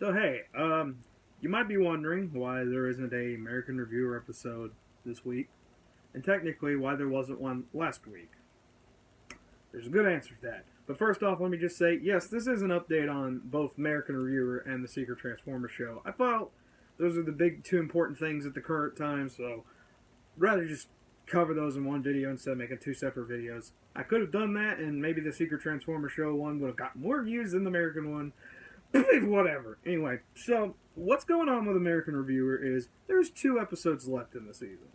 So hey, you might be wondering why there isn't a American Reviewer episode this week, and technically why there wasn't one last week. There's a good answer to that. But first off, let me just say, yes, this is an update on both American Reviewer and the Secret Transformer show. I felt those are the big two important things at the current time, so I'd rather just cover those in one video instead of making two separate videos. I could have done that, and maybe the Secret Transformer show one would have gotten more views than the American one. Whatever. Anyway, so what's going on with American Reviewer is there's 2 episodes left in the season.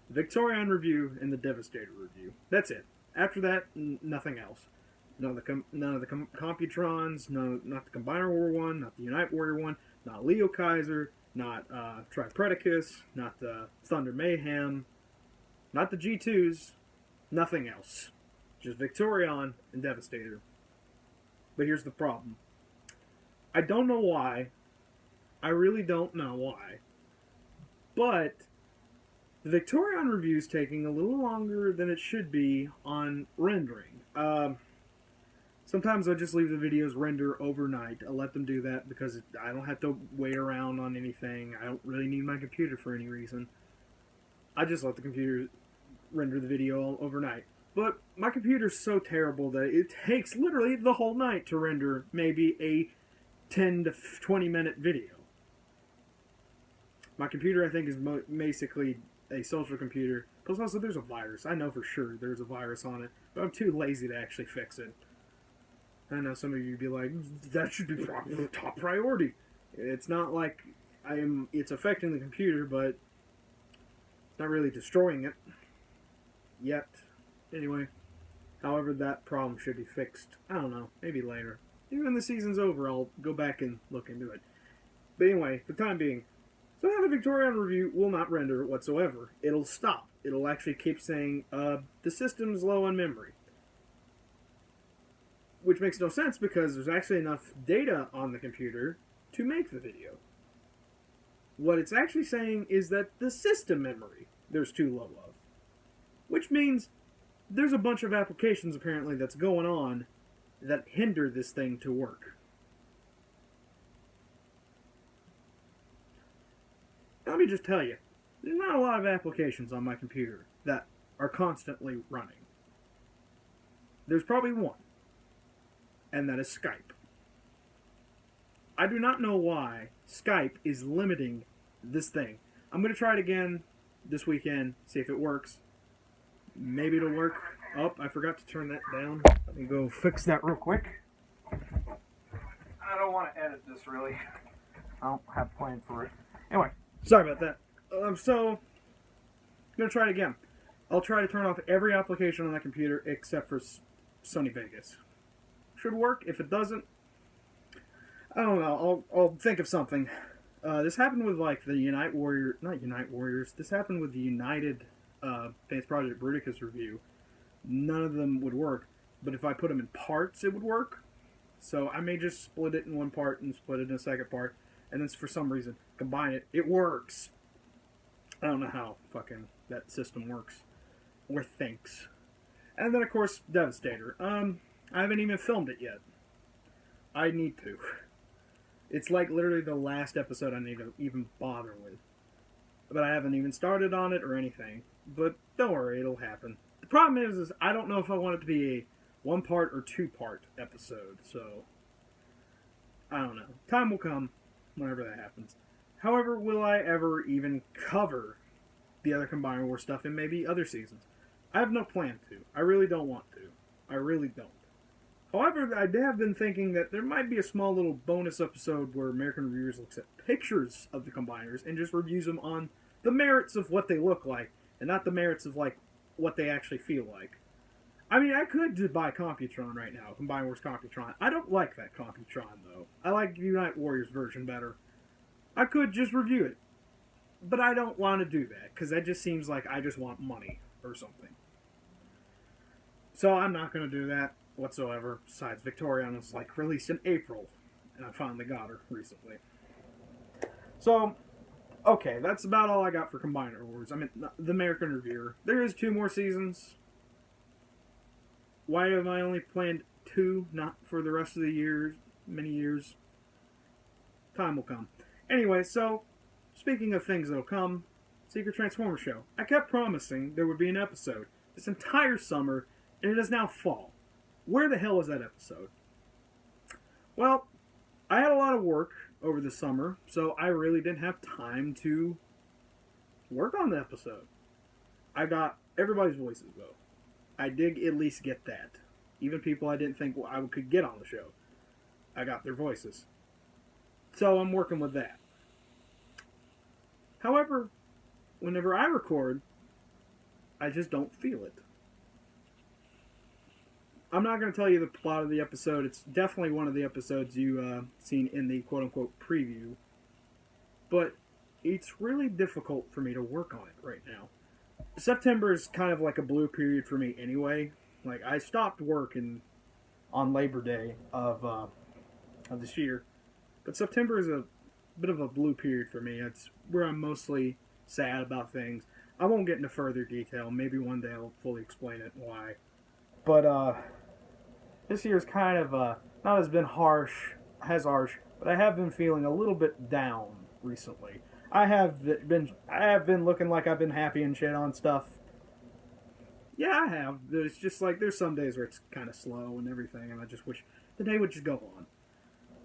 The Victorian Review and the Devastator Review. That's it. After that, nothing else. None of the Computrons, not the Combiner War one, not the Unite Warrior one, not Leo Kaiser, not Tripredicus, not the Thunder Mayhem, not the G2s, nothing else. Just Victorion and Devastator. But here's the problem. I don't know why. I really don't know why. But the Victorion review is taking a little longer than it should be on rendering. Sometimes I just leave the videos render overnight. I let them do that because I don't have to wait around on anything. I don't really need my computer for any reason. I just let the computer render the video overnight. But my computer's so terrible that it takes literally the whole night to render maybe a 10 to 20 minute video. My computer, I think, is basically a social computer. Plus, also, there's a virus. I know for sure there's a virus on it, but I'm too lazy to actually fix it. I know some of you would be like, that should be top priority. It's not like it's affecting the computer, but it's not really destroying it yet. Anyway, however, that problem should be fixed. I don't know, maybe later. Even when the season's over, I'll go back and look into it. But anyway, for the time being, so now the Victorian Review will not render whatsoever. It'll stop. It'll actually keep saying, the system's low on memory. Which makes no sense because there's actually enough data on the computer to make the video. What it's actually saying is that the system memory there's too low of. Which means there's a bunch of applications apparently that's going on that hinder this thing to work. Now, let me just tell you, there's not a lot of applications on my computer that are constantly running. There's probably one, and that is Skype. I do not know why Skype is limiting this thing. I'm going to try it again this weekend, see if it works. Maybe it'll work. Oh, I forgot to turn that down. Let me go fix that real quick. I don't want to edit this, really. I don't have a plan for it. Anyway, sorry about that. So, I'm going to try it again. I'll try to turn off every application on that computer except for Sony Vegas. Should work. If it doesn't, I don't know. I'll think of something. This happened with, like, the Unite Warrior... Not Unite Warriors. This happened with the United Advanced Project Bruticus review. None of them would work, but if I put them in parts, it would work. So I may just split it in one part and split it in a second part, and then for some reason combine it. It works. I don't know how fucking that system works or thinks. And then of course Devastator. I haven't even filmed it yet. I need to. It's like literally the last episode I need to even bother with. But I haven't even started on it or anything. But don't worry, it'll happen. The problem is I don't know if I want it to be a 1-part or 2-part episode, so I don't know. Time will come whenever that happens. However, will I ever even cover the other Combiner War stuff in maybe other seasons? I have no plan to. I really don't want to. I really don't. However, I have been thinking that there might be a small little bonus episode where American Reviewers looks at pictures of the Combiners and just reviews them on the merits of what they look like, and not the merits of, like, what they actually feel like. I mean, I could buy Computron right now, Combiner Wars Computron. I don't like that Computron, though. I like the Unite Warriors version better. I could just review it. But I don't want to do that, because that just seems like I just want money or something. So I'm not going to do that whatsoever. Besides, Victorion was, like, released in April, and I finally got her recently. So, okay, that's about all I got for Combiner Wars. I mean, the American Reviewer. There is 2 more seasons. Why have I only planned 2, not for the rest of the years, many years? time will come. Anyway, so, speaking of things that'll come, Secret Transformer Show. I kept promising there would be an episode this entire summer, and it is now fall. Where the hell is that episode? Well, I had a lot of work over the summer, so I really didn't have time to work on the episode. I got everybody's voices, though. I did at least get that. Even people I didn't think I could get on the show. I got their voices. So I'm working with that. However, whenever I record, I just don't feel it. I'm not going to tell you the plot of the episode. It's definitely one of the episodes you seen in the quote-unquote preview. But it's really difficult for me to work on it right now. September is kind of like a blue period for me anyway. Like, I stopped working on Labor Day of this year. But September is a bit of a blue period for me. It's where I'm mostly sad about things. I won't get into further detail. Maybe one day I'll fully explain it and why. But this year's kind of not as been harsh, but I have been feeling a little bit down recently. I have been looking like I've been happy and shit on stuff. Yeah, I have. It's just like there's some days where it's kind of slow and everything, and I just wish the day would just go on.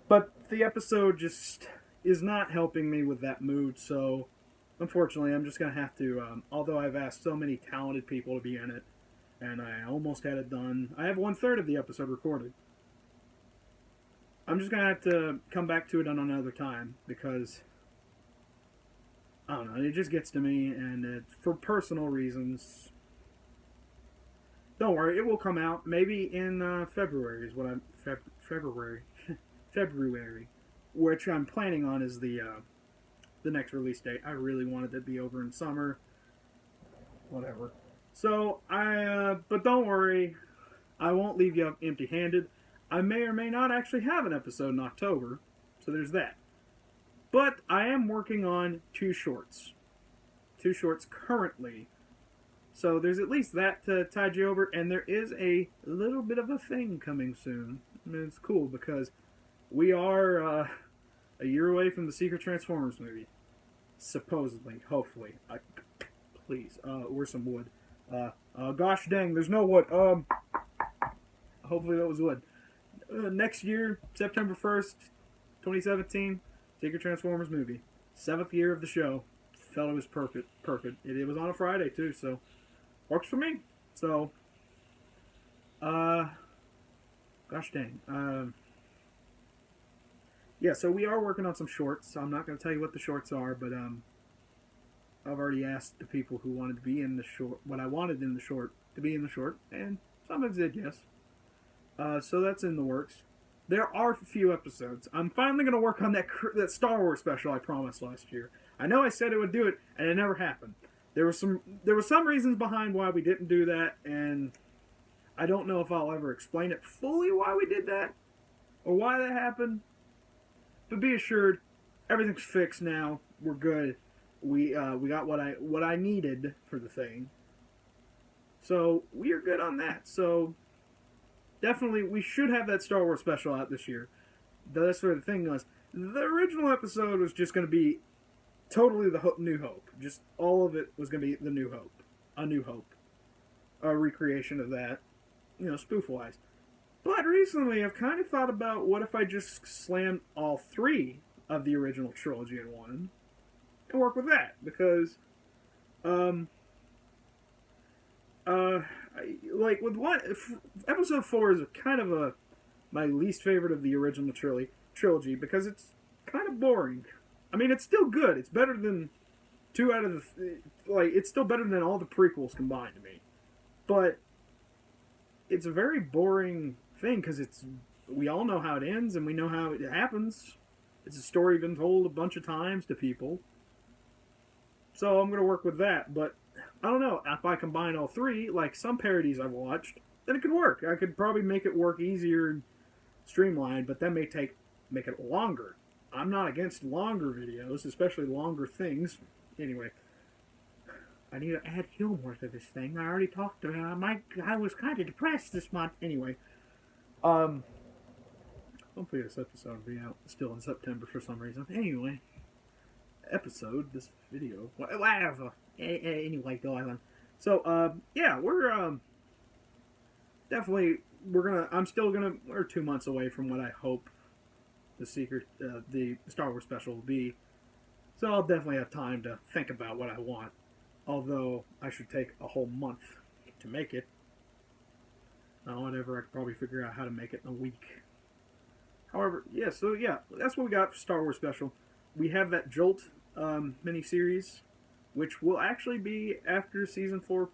But the episode just is not helping me with that mood, so unfortunately I'm just going to have to, although I've asked so many talented people to be in it, and I almost had it done. I have 1/3 of the episode recorded. I'm just going to have to come back to it on another time, because I don't know, it just gets to me, and it's for personal reasons. Don't worry, it will come out. Maybe in February is what I'm... February. Which I'm planning on is the next release date. I really wanted it to be over in summer. Whatever. So, but don't worry. I won't leave you empty-handed. I may or may not actually have an episode in October. So there's that. But I am working on 2 shorts. 2 shorts currently. So there's at least that to tide you over. And there is a little bit of a thing coming soon. I mean, it's cool because we are a year away from the Secret Transformers movie. Supposedly. Hopefully. Please. Where's some wood? Gosh dang, there's no wood. Hopefully that was wood. Next year, September 1st, 2017, Secret Transformers movie. 7th year of the show. Felt it was perfect. It was on a Friday, too, so works for me. So, gosh dang. Yeah, so we are working on some shorts. I'm not going to tell you what the shorts are, but I've already asked the people who wanted to be in the short, what I wanted in the short, to be in the short, and some have said yes. So that's in the works. There are a few episodes. I'm finally going to work on that Star Wars special I promised last year. I know I said it would do it, and it never happened. There were some reasons behind why we didn't do that, and I don't know if I'll ever explain it fully why we did that, or why that happened. But be assured, everything's fixed now. We're good. We got what I needed for the thing. So we are good on that. So definitely, we should have that Star Wars special out this year. That's where the thing was. The original episode was just going to be totally the New Hope. Just all of it was going to be the New Hope. A New Hope. A recreation of that. You know, spoof-wise. But recently, I've kind of thought about what if I just slammed all 3 of the original trilogy in one and work with that. Because, like with episode 4 is kind of my least favorite of the original trilogy because it's kind of boring. I mean, it's still good. It's better than 2 out of the it's still better than all the prequels combined to me. But it's a very boring thing because we all know how it ends and we know how it happens. It's a story been told a bunch of times to people. So I'm going to work with that, but I don't know. If I combine all 3, like some parodies I've watched, then it could work. I could probably make it work easier and streamlined, but that may make it longer. I'm not against longer videos, especially longer things. Anyway, I need to add humor to this thing. I already talked about I was kind of depressed this month. Anyway, Hopefully this episode will be out still in September for some reason. Anyway, this video, whatever. Anyway, go on. So, yeah, we're definitely we're 2 months away from what I hope the Star Wars special will be. So I'll definitely have time to think about what I want. Although I should take a whole month to make it. Whatever, I could probably figure out how to make it in a week. However, yeah, so yeah, that's what we got for Star Wars special. We have that Jolt miniseries, which will actually be after season 4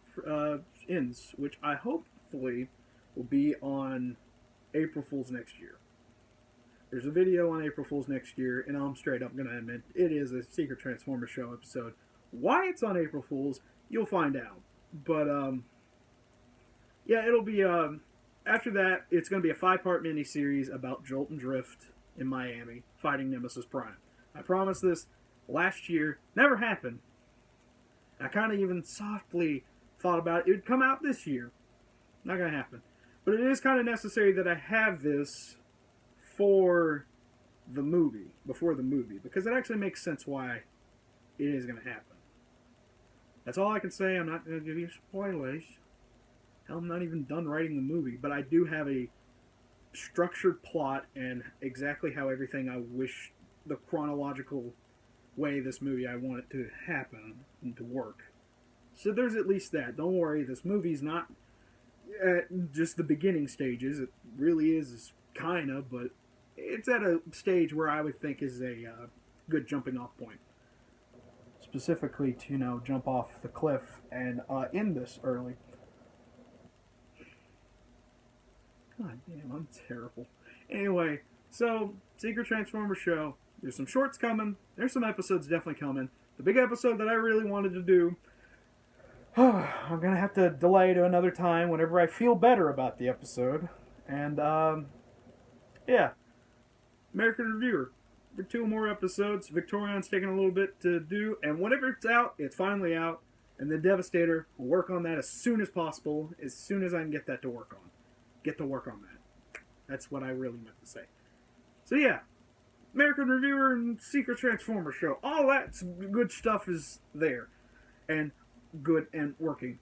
ends, which I hopefully will be on April Fool's next year. There's a video on April Fool's next year, and I'm straight up going to admit it is a Secret Transformer Show episode. Why it's on April Fool's, you'll find out. But, yeah, it'll be, after that, it's going to be a 5-part miniseries about Jolt and Drift in Miami, fighting Nemesis Prime. I promised this last year. Never happened. I kind of even softly thought about it. It would come out this year. Not going to happen. But it is kind of necessary that I have this before the movie, because it actually makes sense why it is going to happen. That's all I can say. I'm not going to give you spoilers. Hell, I'm not even done writing the movie, but I do have a structured plot and exactly how everything I wish, the chronological way this movie I want it to happen and to work. So there's at least that. Don't worry, this movie's not at just the beginning stages. It really is kind of, but it's at a stage where I would think is a good jumping off point. Specifically to, jump off the cliff and end this early. God damn, I'm terrible. Anyway, so, Secret Transformer Show. There's some shorts coming. There's some episodes definitely coming. The big episode that I really wanted to do, I'm going to have to delay to another time whenever I feel better about the episode. And, yeah. American Reviewer. For 2 more episodes. Victorion's taking a little bit to do. And whenever it's out, it's finally out. And the Devastator will work on that as soon as possible. As soon as I can get that to work on. Get to work on that. That's what I really meant to say. So yeah. American Reviewer and Secret Transformer Show. All that good stuff is there. And good and working.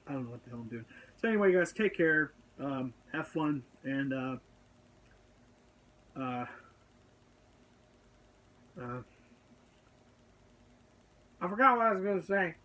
I don't know what the hell I'm doing. So anyway, guys, take care. Have fun. And, I forgot what I was going to say.